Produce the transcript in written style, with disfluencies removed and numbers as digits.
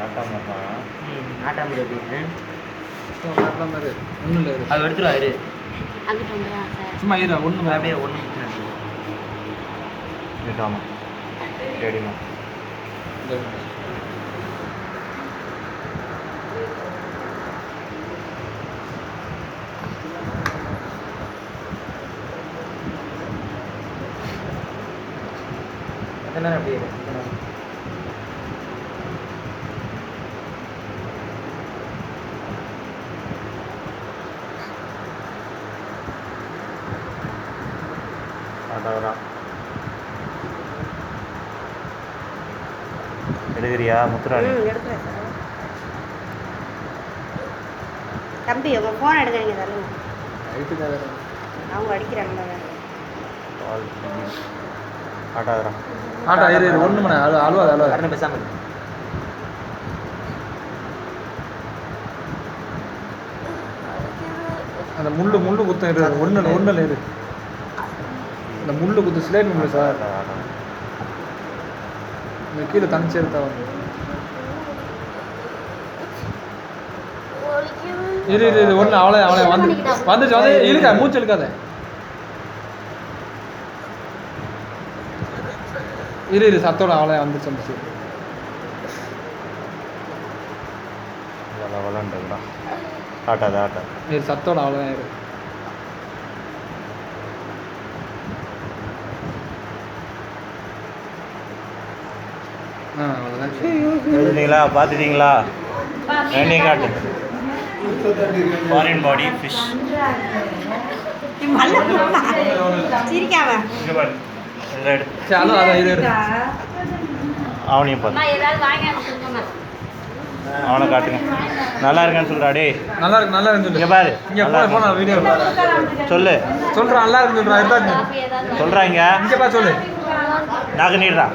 ஆட்டாமப்பா ஆட்டாமல் எப்படின்னு ஒன்றும் இல்லை அது எடுத்துருவாரு சும்மா இரு ஒன்று அப்படியே ஒன்று இதுதாமா சரிம்மா அதனால அப்படியே அதான் எடுக்கிறியா முத்துராணி எடுக்கிறேன் சார். தம்பி உங்கள் ஃபோன் எடுக்கிறீங்க தருங்க. அவங்க அடிக்கிறாங்களா பால் ஆட்டாதரா ஆட்டா இரு ஒன்று மணி அழுவாது அழுவாது யாரும் பேசாமல் இருக்கு. அந்த முள்ளு குத்தம் இரு ஒன்றில் இரு அந்த முள்ளு குத்து ஸ்லேட் முள்ளு சார் இந்த கீழே தனிச்சு எடுத்தா இரு ஒன்று அவளை வந்துச்சு இருக்கா மூச்சு எடுக்காத இரு சத்தோட அவளை வந்துச்சு விளாண்டுங்களா ஆட்டாது ஆட்டா இரு சத்தோட அவளை இரு எழுதிங்களா பார்த்துட்டீங்களா ரெண்டையும் காட்டு ஃபாரின் பாடி ஃபிஷ் சிரிக்காம இங்கே பாரு எல்லாம் எடுத்து சரி அதான் இரு அவனையும் பார்த்து அவனை காட்டுங்க நல்லா இருக்கேன்னு சொல்கிறா டே நல்லா இருக்கு இங்கே பாரு இங்கே போன வீடியோ சொல்லு சொல்கிறேன் நல்லா இருக்குன்னு சொல்கிறேன் சொல்கிறாங்க இங்கே பா சொல்லு நாக்கு நீடுறா